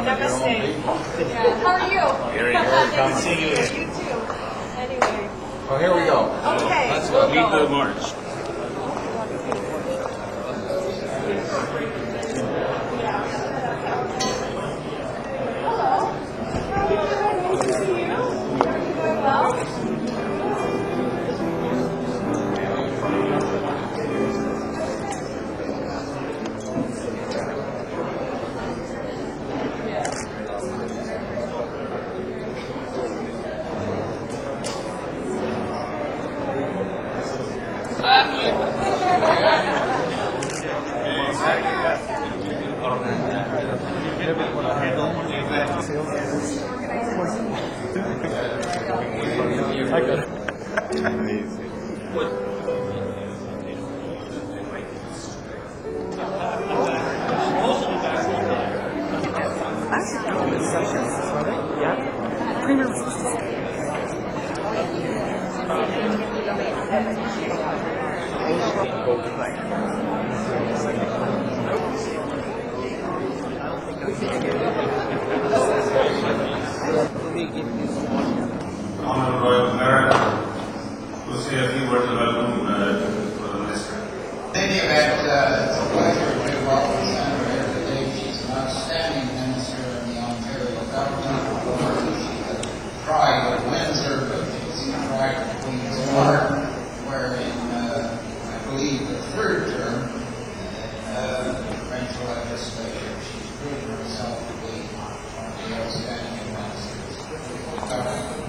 Namaste. How are you? Very Nice to seeing you. see you too. Anyway. Oh, here we go. Okay. Let's go. Lead the march. Hello. Nice to see you. You doing well? Honorable Royal Mayor, to say a few words of welcome for the minister. In any event, it's a pleasure to welcome Senator here today. She's an outstanding minister in the Ontario government. She's a pride of Windsor, but she's a pride of Queen's Park, wherein I believe the third term in the French legislature, she's proven herself to be one of the outstanding ministers of the government.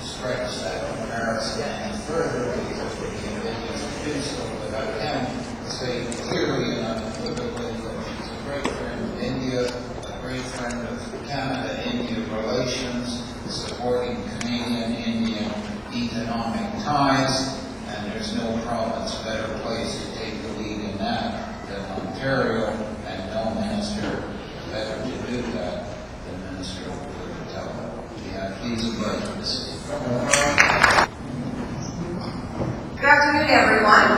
Stretch that comparison any further because we can do so without him saying clearly and unequivocally that she's a great friend of India, a great friend of Canada-India relations, supporting Canadian-Indian economic ties, and there's no province better place to take the lead in that than Ontario, and no minister better to do that than Minister of Television. Please invite us. Good afternoon, everyone.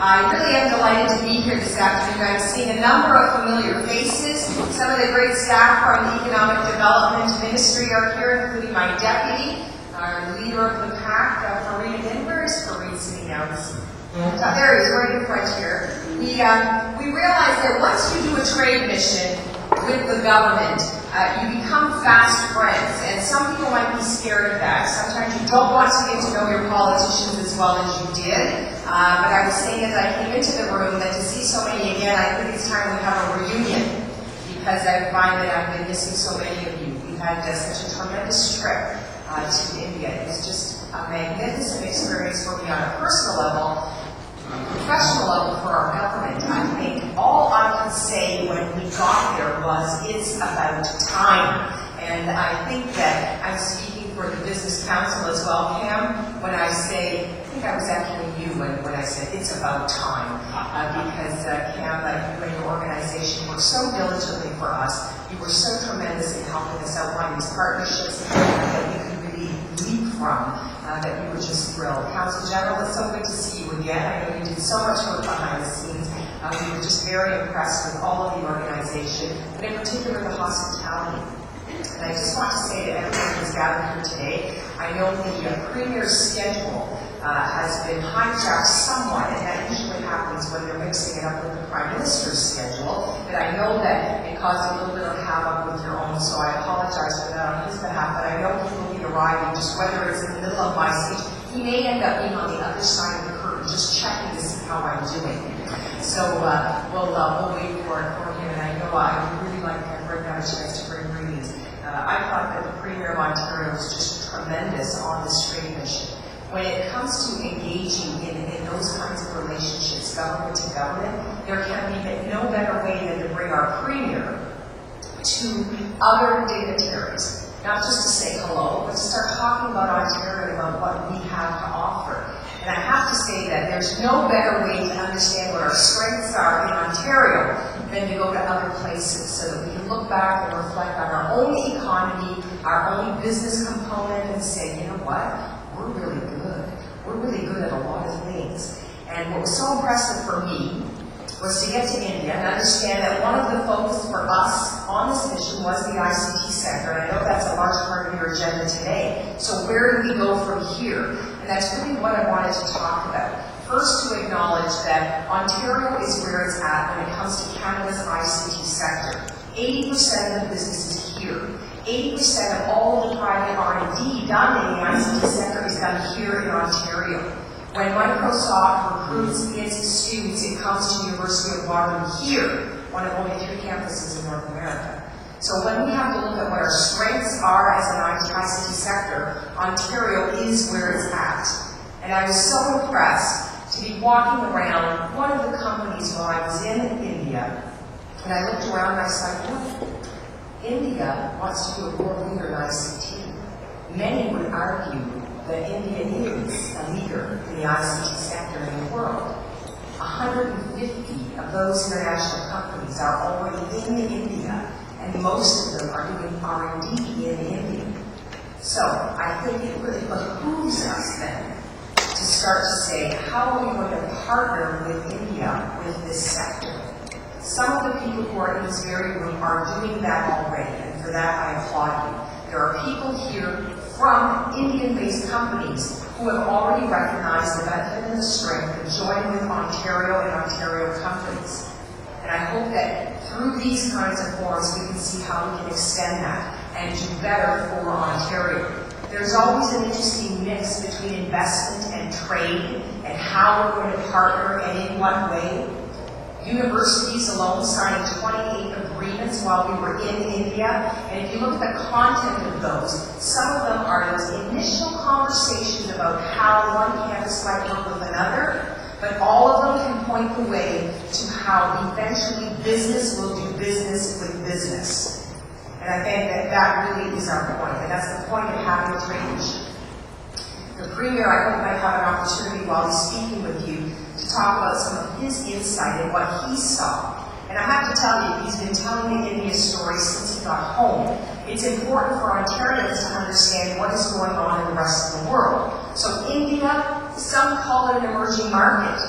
I really am delighted to be here this afternoon. I'm seeing a number of familiar faces. Some of the great staff from the Economic Development Ministry are here, including my deputy, our leader of the pack, Fareed. And where is Fareed sitting now? There he is, right in front here. We realize that once you do a trade mission with the government, you become fast friends, and some people might be scared of that. Sometimes you don't want to get to know your politicians as well as you did. But I was saying as I came into the room that to see so many again, I think it's time we have a reunion, because I find that I've been missing so many of you. We've had such a tremendous trip to India. It was just a magnificent experience for me on a personal level, professional level for our government. I think all I could say when we got there was, it's about time. And I think that I'm speaking for the Business Council as well, Cam, when I say, I think I was echoing you when I said it's about time. Because Cam, you and your organization worked so diligently for us. You were so tremendous in helping us outline these partnerships that we could really leap from. That we were just thrilled. Council General, it's so good to see you again. I know you did so much work behind the scenes. We were just very impressed with all of the organization, and in particular the hospitality. And I just want to say to everyone who's gathered here today, I know the Premier's schedule has been hijacked somewhat, and that usually happens when they're mixing it up with the Prime Minister's schedule. But I know that it caused a little bit of havoc with your own, so I apologize for that on his behalf. But I know he will be arriving, just whether it's in the middle of my speech, he may end up being on the other side of the curtain, just checking to see how I'm doing. So we'll wait for him, and I know I would really like to have got a chance to bring greetings. I thought that the Premier of Ontario was just tremendous on this trade mission. When it comes to engaging in those kinds of relationships, government to government, there can be no better way than to bring our Premier to other dignitaries. Not just to say hello, but to start talking about Ontario and about what we have to offer. And I have to say that there's no better way to understand what our strengths are in Ontario than to go to other places so that we can look back and reflect on our own economy, our own business component, and say, you know what, we're really good. We're really good at a lot of things. And what was so impressive for me was to get to India and understand that one of the focus for us on where do we go from here? And that's really what I wanted to talk about. First, to acknowledge that Ontario is where it's at when it comes to Canada's ICT sector. 80% of the business is here. 80% of all the private R&D done in the ICT sector is done here in Ontario. When Microsoft recruits its students, it comes to the University of Waterloo here, one of only 3 campuses in North America. So when we have to look at what our strengths are as an ICT sector, Ontario is where it's at. And I was so impressed to be walking around one of the companies while I was in India, and I looked around and I said, look, India wants to be a world leader in ICT. Many would argue that India is a leader in the ICT sector in the world. 150 of those international companies are already in India, and most of them are doing R&D in India. So I think it really behooves us then to start to say, how are we going to partner with India with this sector? Some of the people who are in this very room are doing that already, and for that I applaud you. There are people here from Indian-based companies who have already recognized the benefit and the strength of joining with Ontario and Ontario companies. And I hope that through these kinds of forums we can see how we can extend that and do better for Ontario. There's always an interesting mix between investment and trade and how we're going to partner and in what way. Universities alone signed 28 agreements while we were in India, and if you look at the content of those, some of them are those initial conversations about how one campus might work with another, but all of them can point the way to how eventually business will do business with business. And I think that that really is our point, and that's the point of having a trade mission. The Premier, I hope, might have an opportunity while he's speaking with you to talk about some of his insight and what he saw. And I have to tell you, he's been telling the India story since he got home. It's important for Ontarians to understand what is going on in the rest of the world. So India, some call it an emerging market.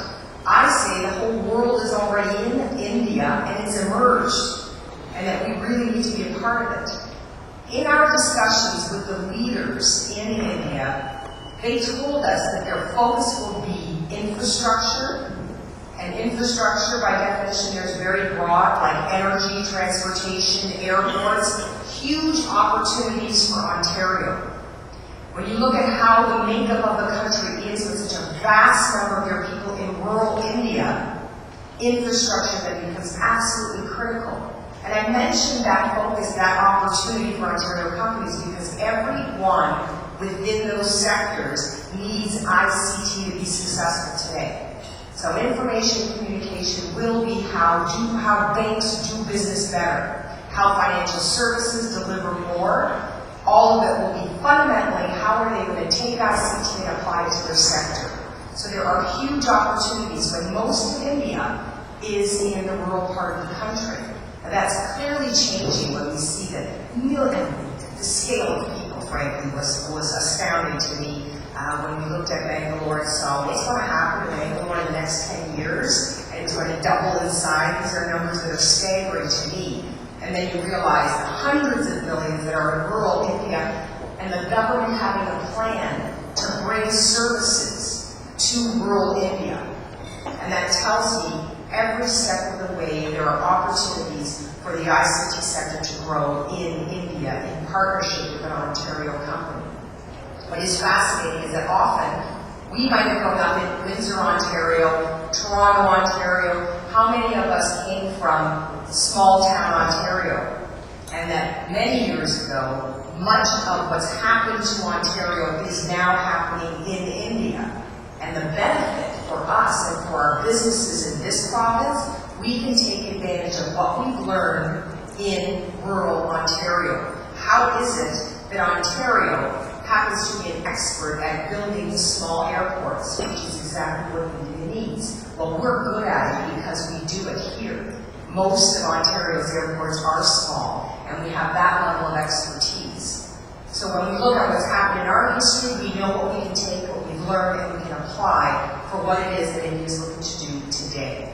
I say the whole world is already in India and it's emerged, and that we really need to be a part of it. In our discussions with the leaders in India, they told us that their focus will be infrastructure, and infrastructure by definition there is very broad, like energy, transportation, airports, huge opportunities for Ontario. When you look at how the makeup of the country is with such a vast number of their people in rural India, infrastructure then becomes absolutely critical. And I mentioned that focus, that opportunity for Ontario companies because everyone within those sectors needs ICT to be successful today. So information communication will be how banks do business better, how financial services deliver more. All of it will be fundamentally how are they going to take ICT and apply it to their sector. So there are huge opportunities when most of India is in the rural part of the country. And that's clearly changing when we see that the scale of people, frankly, was astounding to me when we looked at Bangalore and saw what's going to happen in Bangalore in the next 10 years, and it's going to double in size. These are numbers that are staggering to me. And then you realize the hundreds of millions that are in rural India, and the government having a plan to bring services to rural India. And that tells me every step of the way there are opportunities for the ICT sector to grow in India in partnership with an Ontario company. What is fascinating is that often we might have grown up in Windsor, Ontario, Toronto, Ontario. How many of us came from small town Ontario? And that many years ago, much of what's happened to Ontario is now happening in India. And the benefit for us and for our businesses in this province, we can take advantage of what we've learned in rural Ontario. How is it that Ontario happens to be an expert at building small airports, which is exactly what India needs? Well, we're good at it because we do it here. Most of Ontario's airports are small, and we have that level of expertise. So when we look at what's happened in our history, we know what we can take, what we've learned, and we can apply for what it is that India is looking to do today.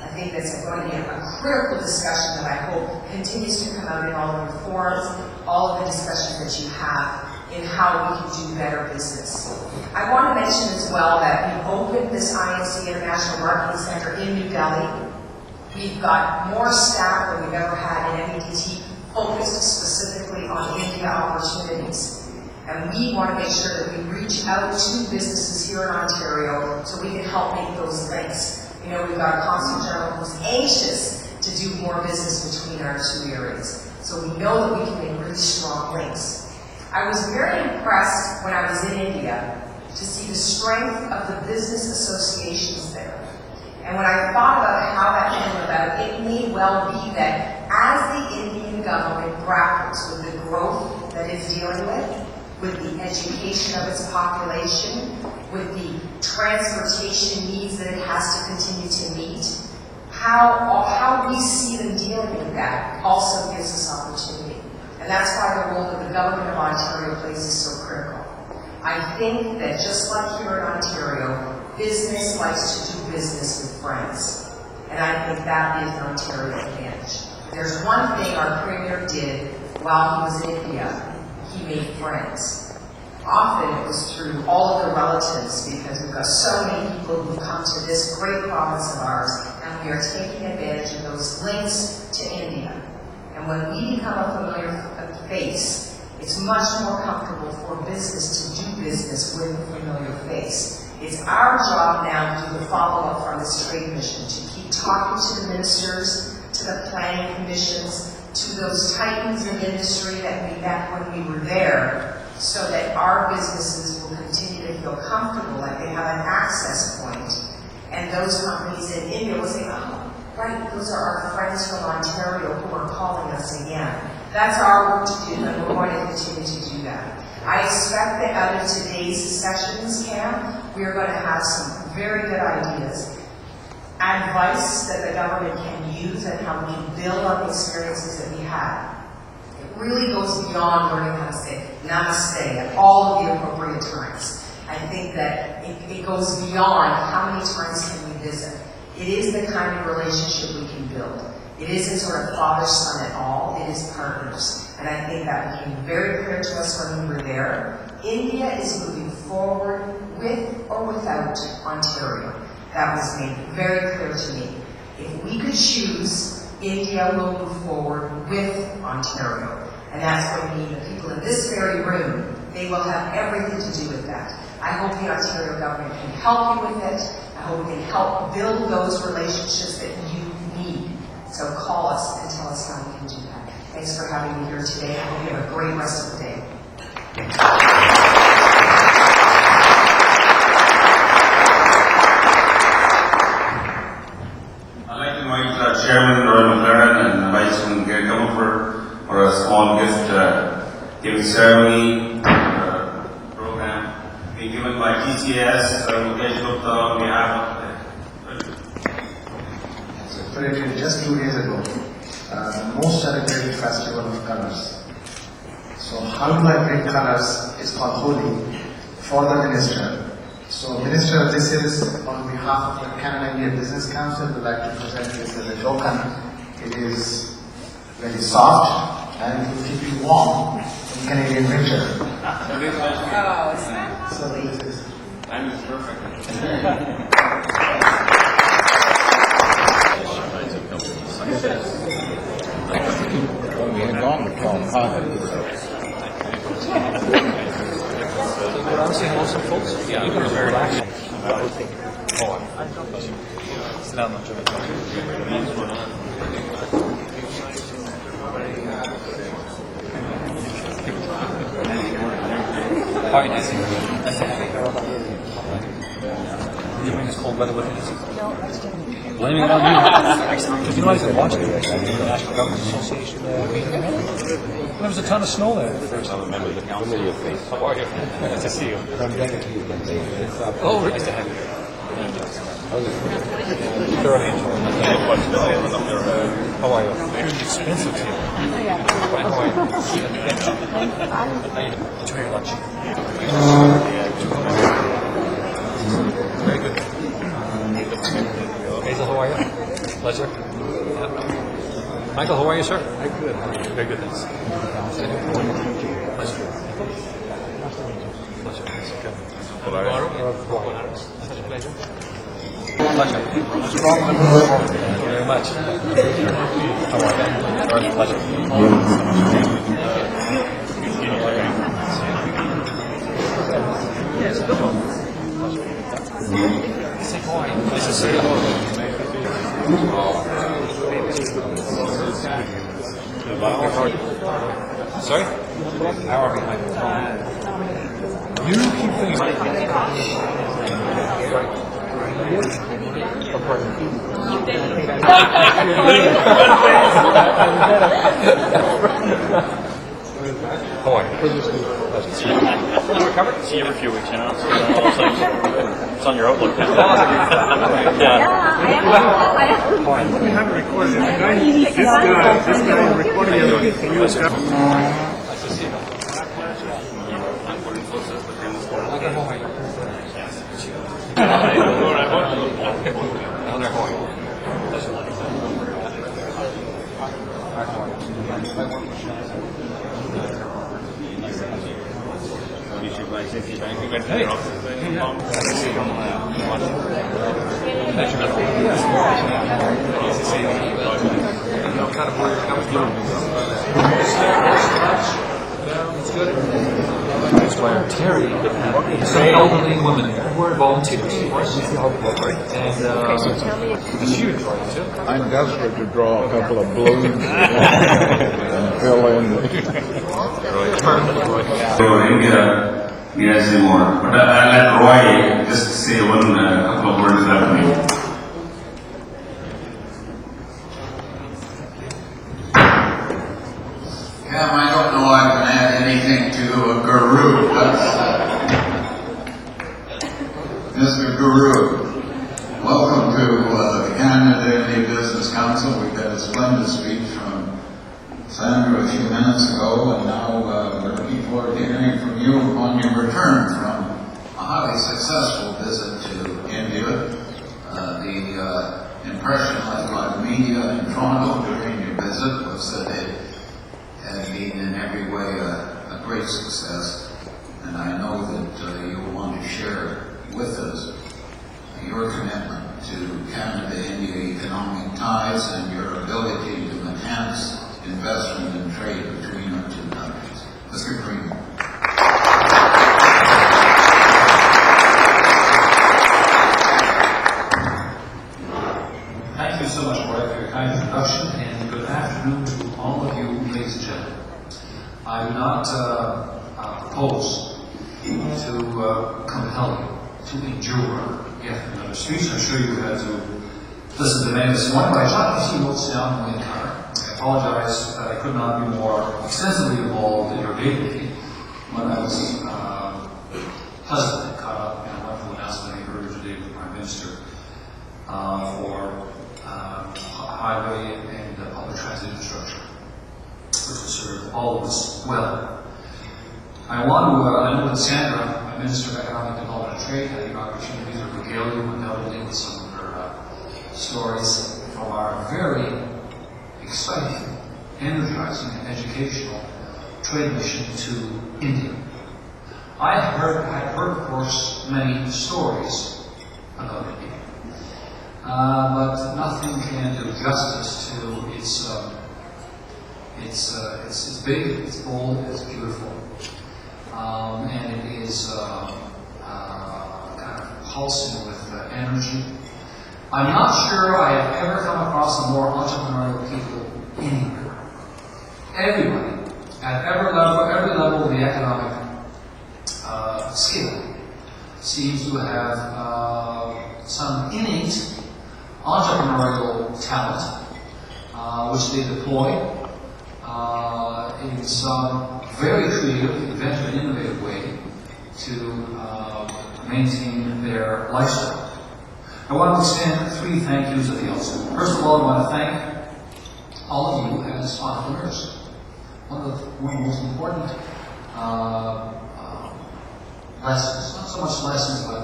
I think that's going to be a critical discussion that I hope continues to come out in all of your forums, all of the discussions that you have in how we can do better business. I want to mention as well that we opened this INC International Marketing Center in New Delhi. We've got more staff than we've ever had in MEDT focused specifically on India opportunities. And we want to make sure that we reach out to businesses here in Ontario so we can help make those links. You know, we've got a consul general who's anxious to do more business between our two areas. So we know that we can make really strong links. I was very impressed when I was in India to see the strength of the business associations there. And when I thought about how that came about, it may well be that as the Indian government grapples with the growth that it's dealing with the education of its population, with the transportation needs that it has to continue to meet, how we see them dealing with that also gives us opportunity. And that's why the role that the government of Ontario plays is so critical. I think that just like here in Ontario, business likes to do business with friends. And I think that is an Ontario advantage. There's one thing our Premier did while he was in India. He made friends. Often it was through all of the relatives, because we've got so many people who come to this great province of ours, and we are taking advantage of those links to India. And when we become a familiar face, it's much more comfortable for business to do business with a familiar face. It's our job now to do the follow-up from this trade mission, to keep talking to the ministers, to the planning commissions, to those titans of industry that we met when we were there, so that our businesses will continue to feel comfortable, like they have an access point. And those companies in India will say, oh, right, those are our friends from Ontario who are calling us again. That's our work to do, and we're going to continue to do that. I expect that out of today's sessions camp, we are going to have some very good ideas, advice that the government can use, and how we can build on the experiences that we had. It really goes beyond learning how to say namaste at all of the appropriate times. I think that it goes beyond how many times can we visit. It is the kind of relationship we can build. It isn't sort of father-son at all, it is partners. And I think that became very clear to us when we were there. India is moving forward with or without Ontario. That was made very clear to me. If we could choose, India will move forward with Ontario. And that's going to mean the people in this very room, they will have everything to do with that. I hope the Ontario government can help you with it. I hope we can help build those relationships that you need. So call us and tell us how we can do that. Thanks for having me here today. I hope you have a great rest of the day. I'd like to invite Chairman Roy McLaren and Vice Chairman Gary Comer for a small gift giving ceremony program being given by TCS Mukesh Gupta on behalf of just 2 days ago, the most celebrated festival of colors. So how do I bring colors is called Holi for the Minister. So Minister, this is on behalf of the Canada-India Business Council. We'd like to present this as a token. It is very soft and it will keep you warm in Canadian winter. Oh, isn't that So this is Time is perfect. We had gone to Tom Connor. But honestly, hello, some folks. Yeah, you can relax. It's not much of How are you, Nancy? Nice to have you. You bring this cold weather with you? No. Blaming it on me. You know, I was watching the National Government Association meeting. There was a ton of snow there. I'm a member of the council. Familiar face. How are you? Nice to see you. Oh, nice to have you here. Thoroughly enjoyed it. How are you? Very expensive here. How are you? Enjoy your lunch. Very good. Hazel, how are you? Pleasure. Yeah. Michael, how are you, sir? I'm good. Very good, thanks. Pleasure. Pleasure. Thank you very much. How are you? Pleasure. Yes, good one. Nice to see you. Sorry? Hour behind. You keep things How are you? Recovered? See you every few weeks, you know. It's on your Outlook now. Yeah. We haven't recorded it. This guy recording it. Can you stop? Nice to see you. Terry, some elderly women who are volunteers, and it's huge, right? I'm desperate to draw a couple of balloons and fill in. So India, yes, more. But I'll let Roy just say one couple of words about me. Cam, I don't know I can add anything to a guru, but Mr. Guru, welcome to the Canada India Business Council. We've had a splendid speech from Sandra a few minutes ago, and now we're looking forward to hearing from you upon your return from a highly successful visit to India. The impression left by the media in Toronto during your visit was that it had been in every way a great success, and I know that you will want to share with us your commitment to Canada-India economic ties and your ability to enhance investment and trade between our two countries. Mr. Green. Thank you so much, Roy, for your kind introduction, and good afternoon to all of you, ladies and gentlemen. I do not propose to compel you to endure yet another speech. I'm sure you had to listen to many this morning, but I shot a few notes down in the car. I apologize that I could not be more extensively involved in your day-to-day when I was pleasantly caught up in a wonderful announcement I heard today with the Prime Minister for highway and public transit infrastructure, which will serve all of us well. I want to, I know that Sandra, my Minister of Economic Development and Trade, had the opportunity to regale you undoubtedly with some of her stories from our very exciting, energizing, and educational trade mission to India. I had heard, of course, many stories about India. But nothing can do justice to it's big, it's bold, it's beautiful, and it is kind of pulsing with energy. I'm not sure I have ever come across a more entrepreneurial people anywhere. Everybody, at every level of the economic scale, seems to have some innate entrepreneurial talent, which they deploy in some very creative, inventive, and innovative way to maintain their lifestyle. I want to extend 3 thank yous at the outset. First of all, I want to thank all of you as entrepreneurs. One of the most important lessons, not so much lessons, but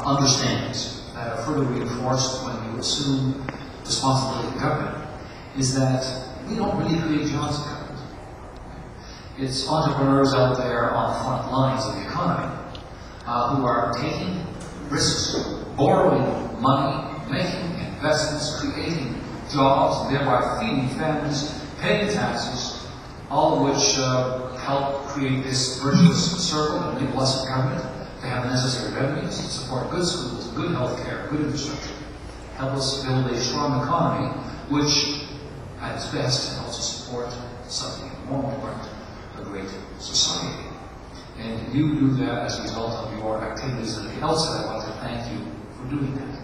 understandings that are further reinforced when you assume responsibility in government, is that we don't really create jobs in government. It's entrepreneurs out there on the front lines of the economy who are taking risks, borrowing money, making investments, creating jobs, thereby feeding families, paying taxes, all of which help create this virtuous circle and enable us as government to have the necessary revenues to support good schools, good health care, good infrastructure, help us build a strong economy, which at its best helps us support something more important, a great society. And you do that as a result of your activities. At the outset, I want to thank you for doing that.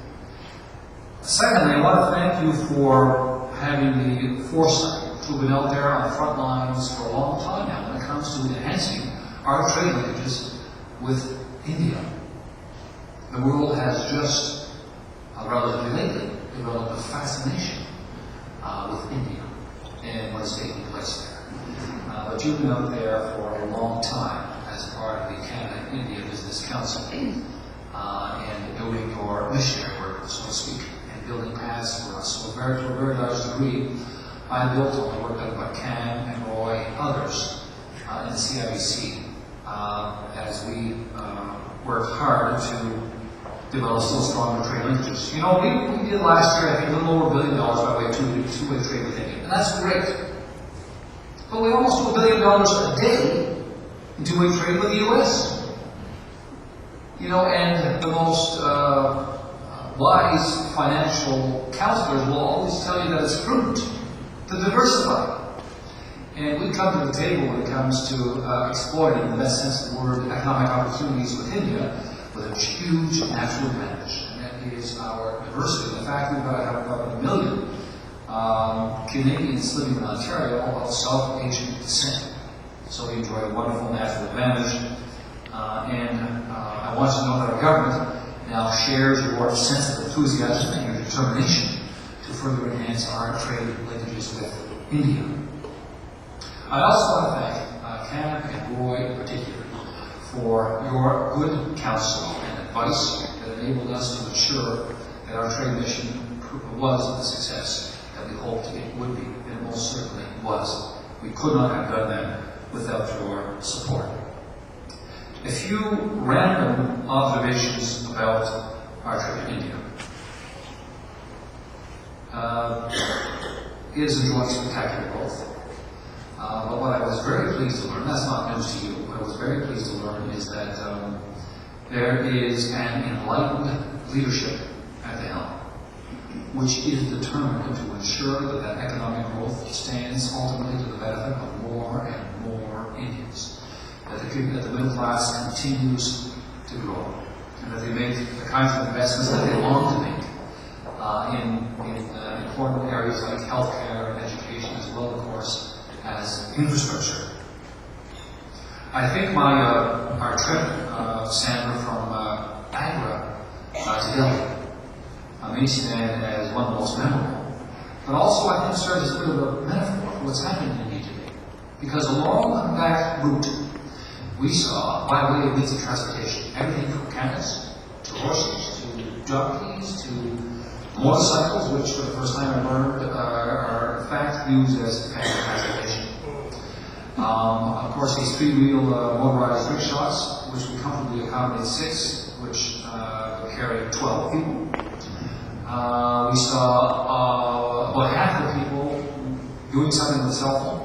Secondly, I want to thank you for having the foresight to have been out there on the front lines for a long time now when it comes to enhancing our trade linkages with India. The world has just, relatively lately, developed a fascination with India and what is taking place there. But you've been out there for a long time as part of the Canada-India Business Council and doing your missionary work, so to speak, and building paths for us. So to a very large degree, I built on the work done by Cam and Roy and others in the CIBC as we worked hard to develop still stronger trade linkages. You know, we did last year, I think, a little over $1 billion by way of two-way trade with India, and that's great. But we almost do $1 billion a day in two-way trade with the U.S. You know, and the most wise financial counselors will always tell you that it's prudent to diversify. And we come to the table when it comes to exploiting, in the best sense of the word, economic opportunities with India with a huge natural advantage, and that is our diversity. In fact, we've got to have about 1 million Canadians living in Ontario of South Asian descent. So we enjoy a wonderful natural advantage. I want you to know that our government now shares your sense of enthusiasm and your determination to further enhance our trade linkages with India. I also want to thank Cam and Roy in particular for your good counsel and advice that enabled us to ensure that our trade mission was the success that we hoped it would be, and it most certainly was. We could not have done that without your support. A few random observations about our trip to India. It is enjoying spectacular growth. But what I was very pleased to learn, that's not news to you, what I was very pleased to learn is that there is an enlightened leadership at the helm, which is determined to ensure that economic growth stands ultimately to the benefit of more and more Indians. That the middle class continues to grow, and that they make the kinds of investments that they long to make in important areas like healthcare and education, as well, of course, as infrastructure. I think our trip, Sandra, from Agra to Delhi may stand as one of the most memorable, but also I think serves as a bit of a metaphor for what's happening in India today. Because along that route, we saw, by way of means of transportation, everything from camels to horses to donkeys to motorcycles, which for the first time I learned are in fact used as transportation. Of course, these three-wheel motorized rickshaws, which would comfortably accommodate 6, which carry 12 people. We saw about half the people doing something with a cell phone.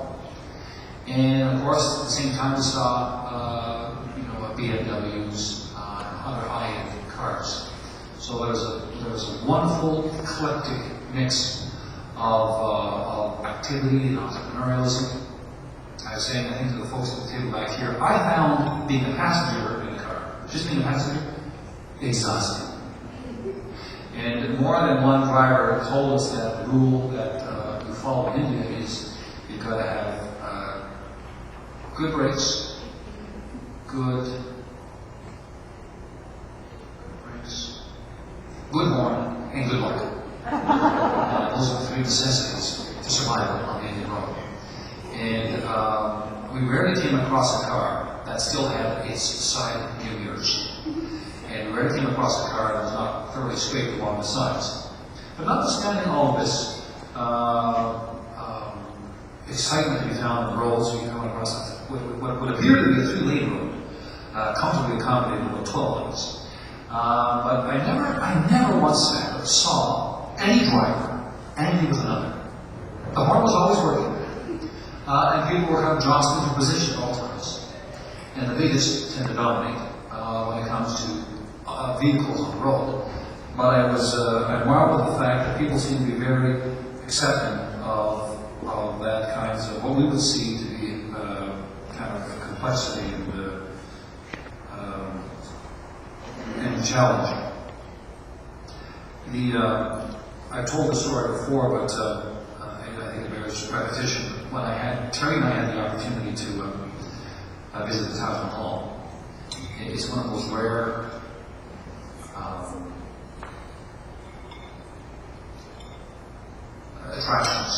And of course, at the same time, we saw BMWs and other high-end cars. So there was a wonderful, eclectic mix of activity and entrepreneurialism. I was saying, I think, to the folks at the table back here, I found being a passenger in a car, just being a passenger, exhausting. And more than one driver told us that the rule that you follow in India is you've got to have good brakes, good horn, and good luck. Those are the 3 necessities to survive on the Indian road. And we rarely came across a car that still had its side view mirrors. And we rarely came across a car that was not thoroughly straight along the sides. But notwithstanding all of this excitement to be found on the roads, we come across what would appear to be a 3-lane road. comfortably accommodated with 12 of us. But I never once saw any driver angry with another. The horn was always working, and people were kind of jostling for position at all times. And the biggest tend to dominate when it comes to vehicles on the road. But I marveled at the fact that people seem to be very accepting of that kinds of what we would see to be kind of complexity and challenge. I've told the story before, but I think it bears repetition. When Terry and I had the opportunity to visit the Taj Mahal, it's one of those rare attractions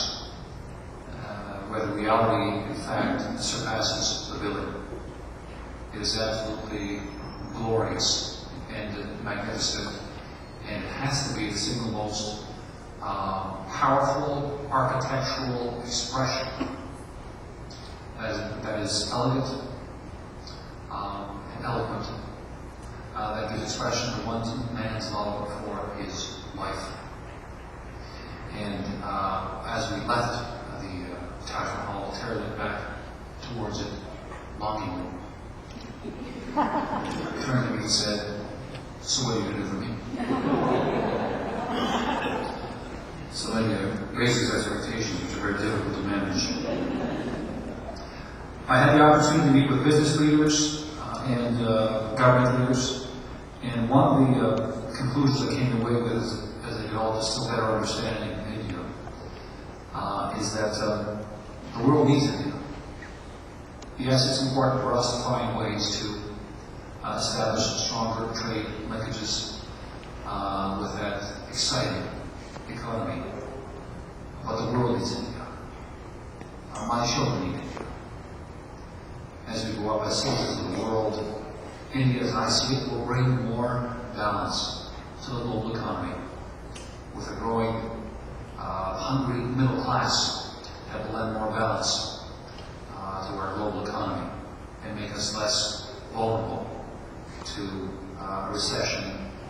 where the reality, in fact, surpasses the billing. It is absolutely glorious and magnificent, and it has to be the single most powerful architectural expression that is elegant and eloquent, that gives expression to one man's love for his wife. And as we left the Taj Mahal, Terry looked back towards it longingly. He turned to me and said, "So what are you going to do for me?" So then raises expectations, which are very difficult to manage. I had the opportunity to meet with business leaders and government leaders, and one of the conclusions I came away with as I developed a still better understanding of India is that the world needs India. Yes, it's important for us to find ways to establish stronger trade linkages with that exciting economy, but the world needs India. My children need India. As we go up as citizens of the world, India, as I see it, will bring more balance to the global economy, with a growing, hungry middle class that will lend more balance to our global economy and make us less vulnerable to recession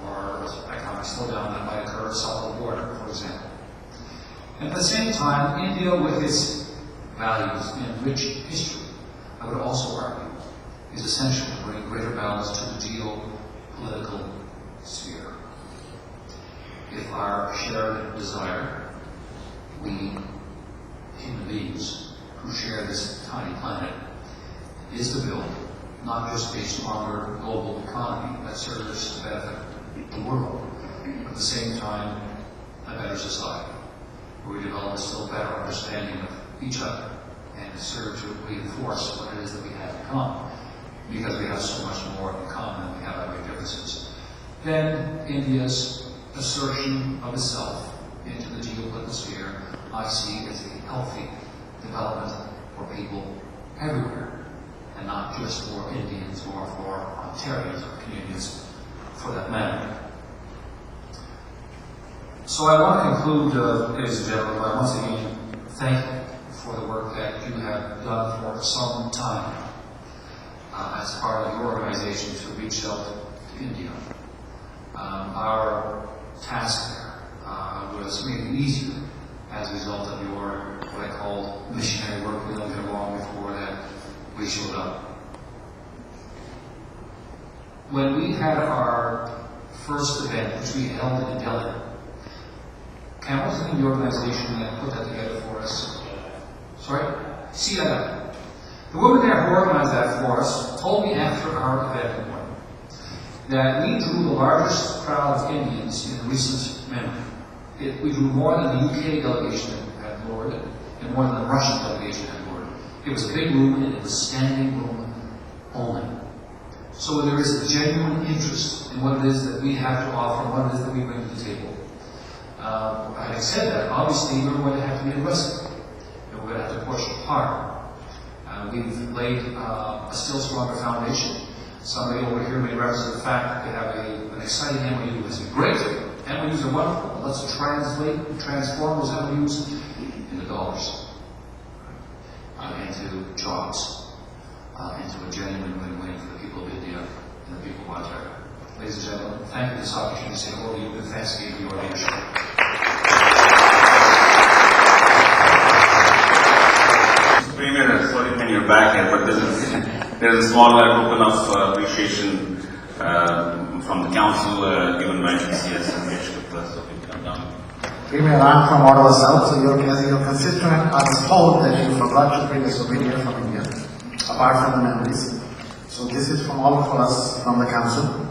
or economic slowdown that might occur south of the border, for example. And at the same time, India, with its values and rich history, I would also argue, is essential to bring greater balance to the geopolitical sphere. If our shared desire, we human beings who share this tiny planet, is to build not just a stronger global economy that serves to benefit the world, but at the same time a better society, where we develop a still better understanding of each other and serve to reinforce what it is that we have in common, because we have so much more in common than we have our differences, then India's assertion of itself into the geopolitical sphere I see as a healthy development for people everywhere, and not just for Indians or for Ontarians or Canadians for that matter. So I want to conclude, ladies and gentlemen, by once again thank you for the work that you have done for some time as part of your organization to reach out to India. Our task there was made easier as a result of your, what I call, missionary work. We don't get along before that we showed up. When we had our first event, which we held in Delhi, Cam, what was the name of the organization that put that together for us? Sorry? CII. The woman there who organized that for us told me after our event that we drew the largest crowd of Indians in recent memory. We drew more than the UK delegation had lured, and more than the Russian delegation had lured. It was a big room, and it was standing room only. So there is a genuine interest in what it is that we have to offer, and what it is that we bring to the table. Having said that, obviously we're going to have to be aggressive, and we're going to have to push hard. We've laid a still stronger foundation. Somebody over here made reference to the fact that we have an exciting MOU. It's great. MOUs are wonderful. Let's transform those MOUs into dollars, into jobs. into a genuine win-win for the people of India and the people of Ontario. Ladies and gentlemen, thank you for this opportunity to say hello to you, and thanks again for your leadership. 3 minutes, sorry when you're back here, but there's a small token of appreciation from the council given by TCS and so we come down. Premier, I'm from Ottawa South, so as your constituent, I was told that you forgot to bring a souvenir from India, apart from the memories. So this is from all of us from the council.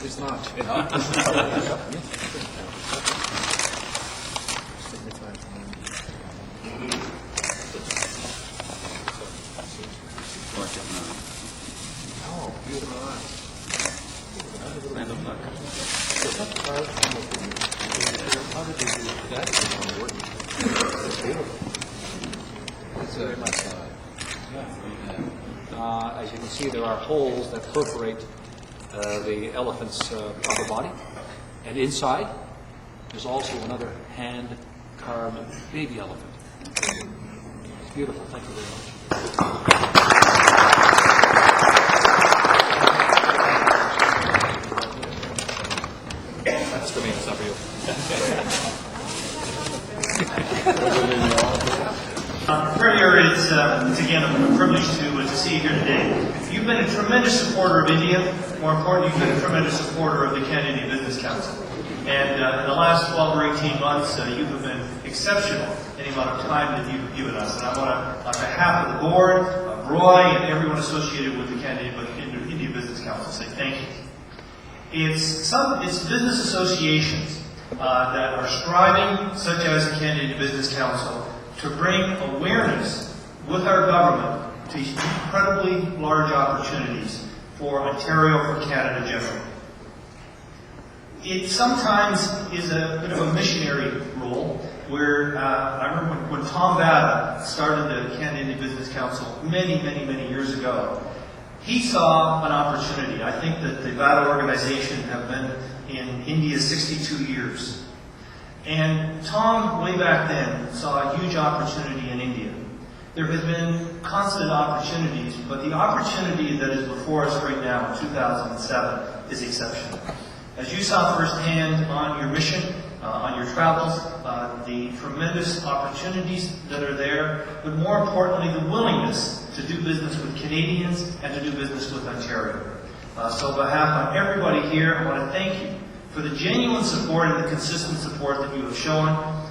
It's not. As you can see, there are holes that perforate the elephant's upper body, and inside there's also another hand-carved baby elephant. It's beautiful. Thank you very much. That's the main stuff for you. Premier, it's again a privilege to see you here today. You've been a tremendous supporter of India. More importantly, you've been a tremendous supporter of the Canada Business Council. And in the last 12 or 18 months, you have been exceptional in the amount of time that you've given us. And I want to, on behalf of the board, of Roy, and everyone associated with the Canada India Business Council, say thank you. It's business associations that are striving, such as the Canada Business Council, to bring awareness with our government to incredibly large opportunities for Ontario, for Canada generally. It sometimes is a bit of a missionary role where I remember when Tom Bada started the Canada Business Council many years ago, he saw an opportunity. I think that the Bada organization have been in India 62 years. And Tom, way back then, saw a huge opportunity in India. There has been constant opportunities, but the opportunity that is before us right now in 2007 is exceptional. As you saw firsthand on your mission, on your travels, the tremendous opportunities that are there, but more importantly, the willingness to do business with Canadians and to do business with Ontario. So on behalf of everybody here, I want to thank you for the genuine support and the consistent support that you have shown,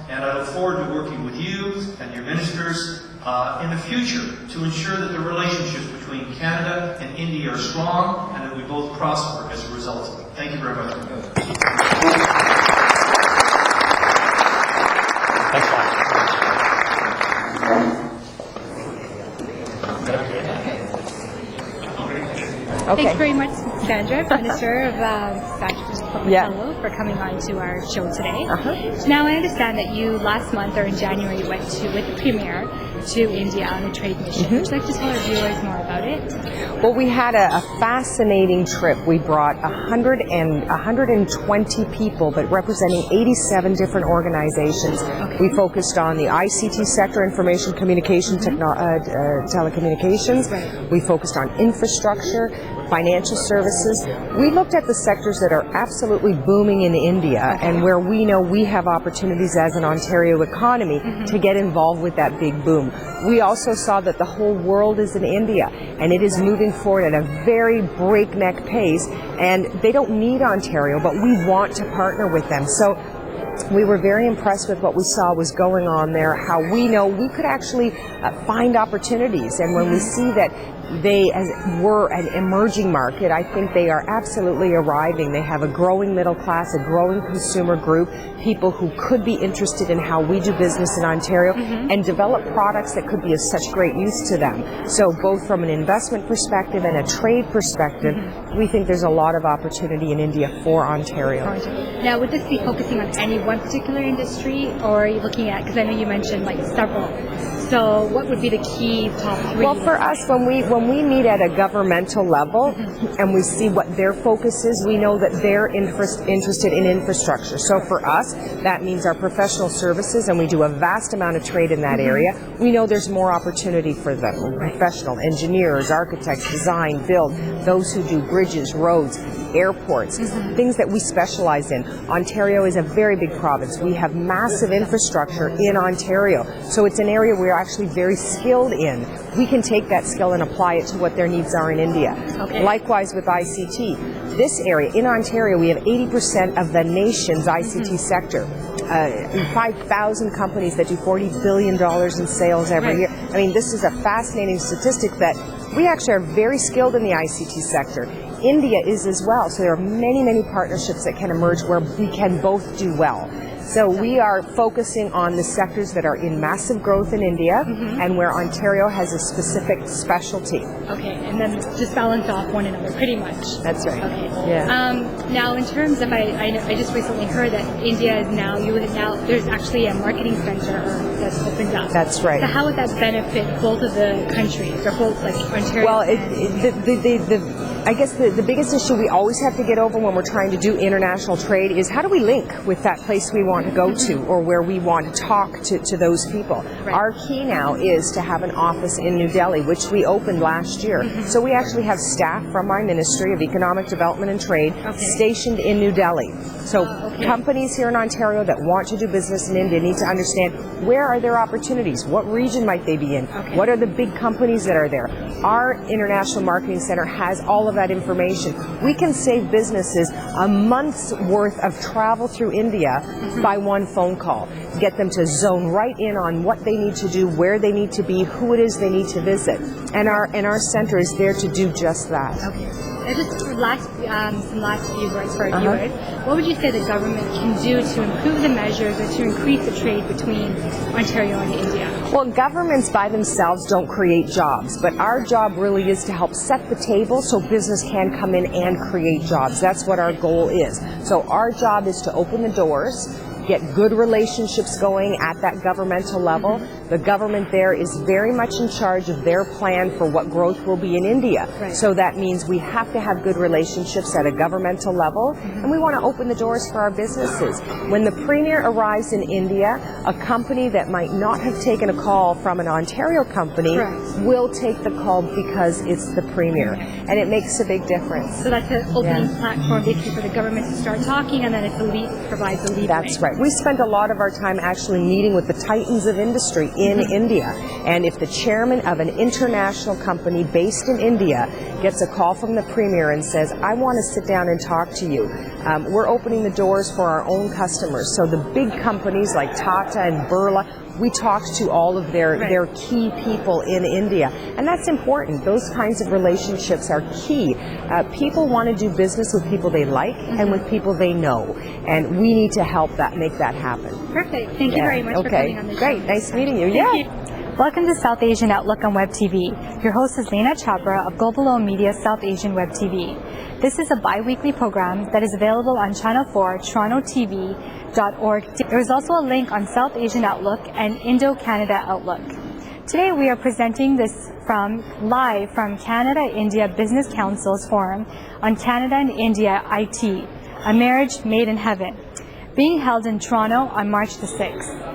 and I look forward to working with you and your ministers in the future to ensure that the relationships between Canada and India are strong and that we both prosper as a result of it. Thank you very much. Okay. Thanks very much, Sandra, Minister of Public Health, for coming on to our show today. Now, I understand that you last month or in January went with the Premier to India on a trade mission. Would you like to tell our viewers more about it? Well, we had a fascinating trip. We brought 120 people, but representing 87 different organizations. We focused on the ICT sector, information communication, telecommunications. We focused on infrastructure, financial services. We looked at the sectors that are absolutely booming in India and where we know we have opportunities as an Ontario economy to get involved with that big boom. We also saw that the whole world is in India and it is moving forward at a very breakneck pace, and they don't need Ontario, but we want to partner with them. So we were very impressed with what we saw was going on there, how we know we could actually find opportunities. And when we see that they were an emerging market, I think they are absolutely arriving. They have a growing middle class, a growing consumer group, people who could be interested in how we do business in Ontario and develop products that could be of such great use to them. So both from an investment perspective and a trade perspective, we think there's a lot of opportunity in India for Ontario. Now, would this be focusing on any one particular industry, or are you looking at, because I know you mentioned like several So what would be the key top three? Well, for us, when we meet at a governmental level and we see what their focus is, we know that they're interested in infrastructure. So for us, that means our professional services, and we do a vast amount of trade in that area. We know there's more opportunity for them. Professional engineers, architects, design, build, those who do bridges, roads, airports, things that we specialize in. Ontario is a very big province. We have massive infrastructure in Ontario. So it's an area we're actually very skilled in. We can take that skill and apply it to what their needs are in India. Likewise with ICT. This area, in Ontario, we have 80% of the nation's ICT sector. 5,000 companies that do $40 billion in sales every year. I mean, this is a fascinating statistic that we actually are very skilled in the ICT sector. India is as well, so there are many, many partnerships that can emerge where we can both do well. So we are focusing on the sectors that are in massive growth in India and where Ontario has a specific specialty. Okay, and then just balance off one another, pretty much. That's right. Okay. Yeah. Now, in terms of, I just recently heard that India is now, there's actually a marketing center that's opened up. That's right. So how would that benefit both of the countries, or both like Ontario? Well, I guess the biggest issue we always have to get over when we're trying to do international trade is how do we link with that place we want to go to or where we want to talk to those people. Our key now is to have an office in New Delhi, which we opened last year. So we actually have staff from my Ministry of Economic Development and Trade stationed in New Delhi. So companies here in Ontario that want to do business in India need to understand where are their opportunities, what region might they be in, what are the big companies that are there. Our International Marketing Center has all of that information. We can save businesses a month's worth of travel through India by one phone call. Get them to zone right in on what they need to do, where they need to be, who it is they need to visit. And our center is there to do just that. Just some last few words for our viewers. What would you say the government can do to improve the measures or to increase the trade between Ontario and India? Well, governments by themselves don't create jobs, but our job really is to help set the table so business can come in and create jobs. That's what our goal is. So our job is to open the doors, get good relationships going at that governmental level. The government there is very much in charge of their plan for what growth will be in India. So that means we have to have good relationships at a governmental level, and we want to open the doors for our businesses. When the Premier arrives in India, a company that might not have taken a call from an Ontario company will take the call because it's the Premier, and it makes a big difference. So that's an opening platform basically for the government to start talking, and then it's the lead provides the lead. That's right. We spend a lot of our time actually meeting with the titans of industry in India. And if the chairman of an international company based in India gets a call from the Premier and says, I want to sit down and talk to you, we're opening the doors for our own customers. So the big companies like Tata and Birla, we talk to all of their key people in India. And that's important. Those kinds of relationships are key. People want to do business with people they like and with people they know. And we need to help make that happen. Perfect. Thank you very much for coming on the show. Great. Nice meeting you. Thank you. Welcome to South Asian Outlook on Web TV. Your host is Leena Chhabra of Global O Media South Asian Web TV. This is a bi-weekly program that is available on Channel 4, TorontoTV.org. There is also a link on South Asian Outlook and Indo-Canada Outlook. Today we are presenting this live from Canada-India Business Council's Forum on Canada and India IT, a marriage made in heaven, being held in Toronto on March the 6th.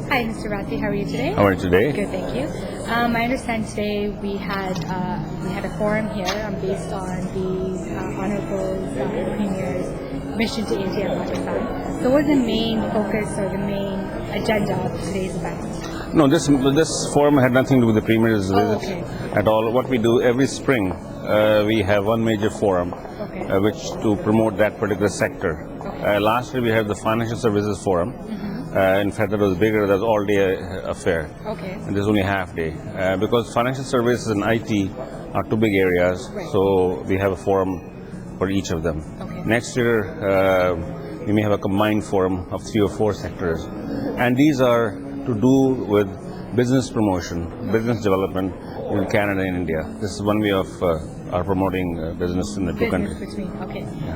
Hi, Mr. Rathi. How are you today? How are you today? Good, thank you. I understand today we had a forum here based on the Honorable Premier's mission to India and Pakistan. So what is the main focus or the main agenda of today's event? No, this forum had nothing to do with the Premier's visit at all. What we do every spring, we have one major forum which to promote that particular sector. Last year we had the Financial Services Forum. In fact, that was bigger. That was all-day affair. And there's only half day because financial services and IT are two big areas. So we have a forum for each of them. Next year, we may have a combined forum of 3 or 4 sectors, and these are to do with business promotion, business development in Canada and India. This is one way of our promoting business in the two countries.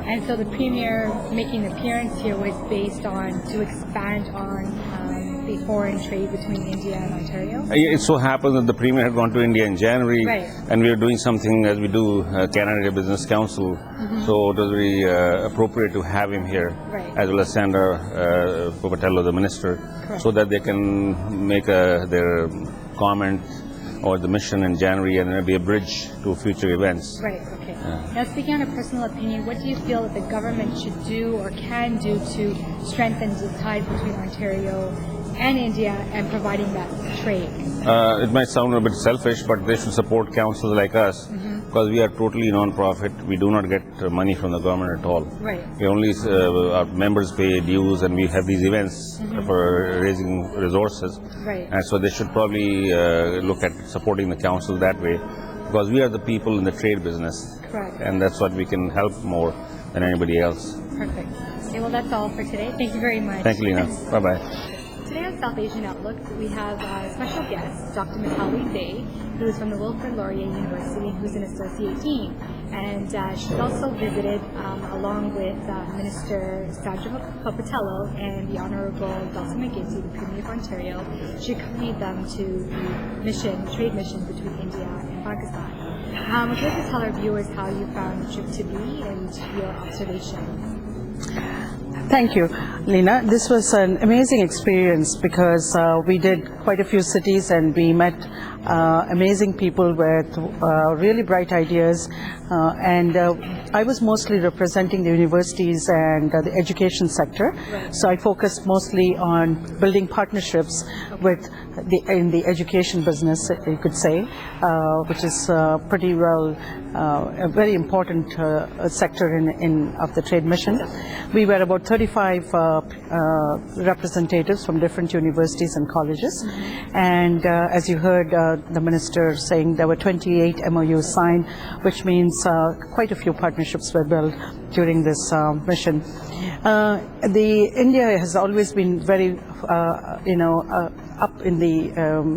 And so the Premier making an appearance here was based on to expand on the foreign trade between India and Ontario? It so happens that the Premier had gone to India in January, Right. and we are doing something as we do Canada Business Council. So it was very appropriate to have him here, Right. as well as Sandra Popatello, the minister, so that they can make their comment or the mission in January, and it'll be a bridge to future events. Right, okay. Now, speaking on a personal opinion, what do you feel that the government should do or can do to strengthen the ties between Ontario and India and providing that trade? It might sound a bit selfish, but they should support councils like us, because we are totally non-profit. We do not get money from the government at all. Right. We only, our members pay dues, and we have these events for raising resources. Right. And so they should probably look at supporting the council that way, because we are the people in the trade business. Correct. And that's what we can help more than anybody else. Perfect. Okay, well, that's all for today. Thank you very much. Thank you, Leena. Bye-bye. Today on South Asian Outlook, we have a special guest, Dr. Mitali Day, who is from the Wilfrid Laurier University, who's an Associate Dean. And she's also visited, along with Minister Sandra Popatello and the Honourable Dalton McGuinty, the Premier of Ontario. She accompanied them to the trade mission between India and Pakistan. Would you like to tell our viewers how you found the trip to be and your observations? Thank you, Leena. This was an amazing experience because we did quite a few cities and we met amazing people with really bright ideas. And I was mostly representing the universities and the education sector. So I focused mostly on building partnerships with in the education business, you could say, which is pretty well a very important sector of the trade mission. We were about 35 representatives from different universities and colleges, and as you heard the minister saying, there were 28 MOUs signed, which means quite a few partnerships were built during this mission. India has always been very up in the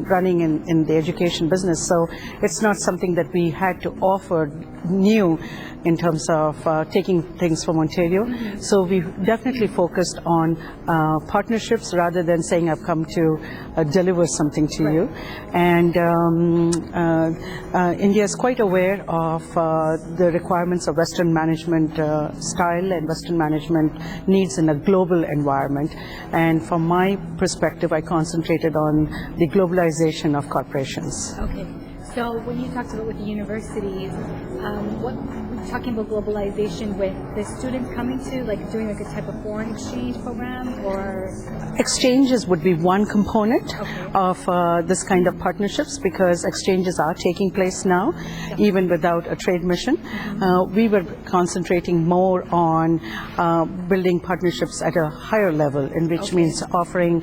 running in the education business, so it's not something that we had to offer new in terms of taking things from Ontario. So we definitely focused on partnerships rather than saying I've come to deliver something to you. And India is quite aware of the requirements of Western management style and Western management needs in a global environment. And from my perspective, I concentrated on the globalization of corporations. Okay. So when you talked about with the universities, talking about globalization with the students coming to, like doing like a type of foreign exchange program, or? Exchanges would be one component of this kind of partnerships, because exchanges are taking place now, even without a trade mission. We were concentrating more on building partnerships at a higher level, in which means offering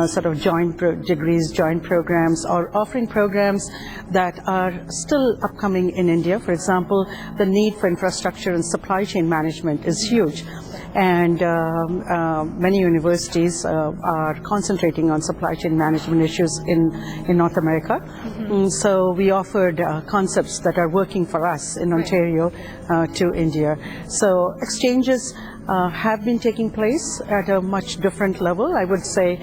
sort of joint degrees, joint programs, or offering programs that are still upcoming in India. For example, the need for infrastructure and supply chain management is huge. And many universities are concentrating on supply chain management issues in North America. So we offered concepts that are working for us in Ontario to India. So exchanges have been taking place at a much different level. I would say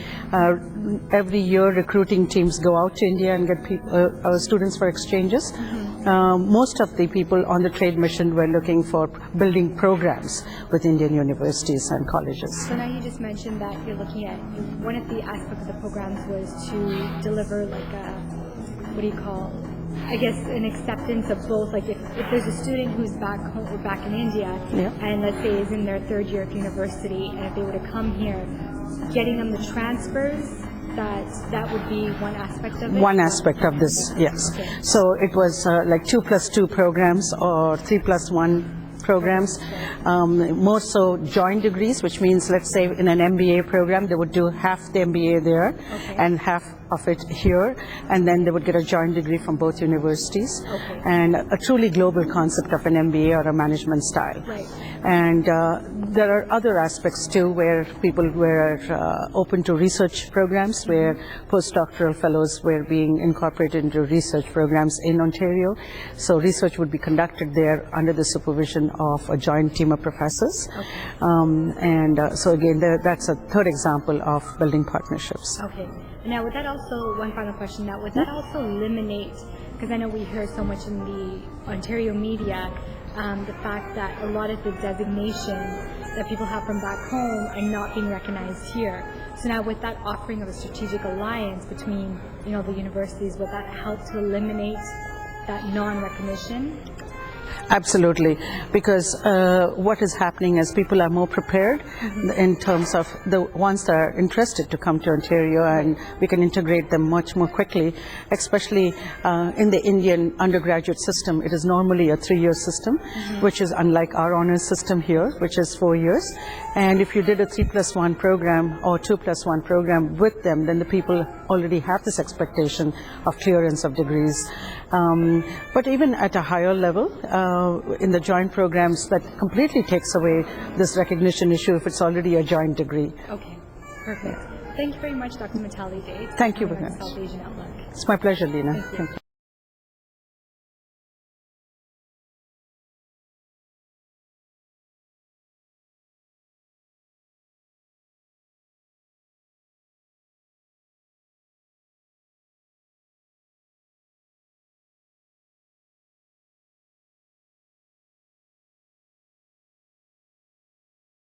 every year recruiting teams go out to India and get students for exchanges. Most of the people on the trade mission were looking for building programs with Indian universities and colleges. So now you just mentioned that you're looking at, one of the aspects of the programs was to deliver like a, what do you call, I guess an acceptance of both, like if there's a student who's back home or back in India, and let's say is in their third year of university, and if they were to come here, getting them the transfers, that would be one aspect of it? One aspect of this, yes. Okay. So it was like 2+2 programs or 3+1 programs, more so joint degrees, which means let's say in an MBA program they would do half the MBA there and half of it here, and then they would get a joint degree from both universities, Okay. and a truly global concept of an MBA or a management style. Right. And there are other aspects too where people were open to research programs, where postdoctoral fellows were being incorporated into research programs in Ontario. So research would be conducted there under the supervision of a joint team of professors. So again, that's a third example of building partnerships. Okay. Now, would that also, one final question now, would that also eliminate, because I know we hear so much in the Ontario media, the fact that a lot of the designations that people have from back home are not being recognized here. So now with that offering of a strategic alliance between, you know, the universities, would that help to eliminate that non-recognition? Absolutely, because what is happening is people are more prepared in terms of the ones that are interested to come to Ontario, and we can integrate them much more quickly, especially in the Indian undergraduate system. It is normally a 3-year system, which is unlike our honors system here, which is 4 years. And if you did a 3+1 program or 2+1 program with them, then the people already have this expectation of clearance of degrees. But even at a higher level, in the joint programs, that completely takes away this recognition issue if it's already a joint degree. Okay, perfect. Thank you very much, Dr. Mitali Day. Thank you very much. South Asian Outlook. It's my pleasure, Leena. Thank you.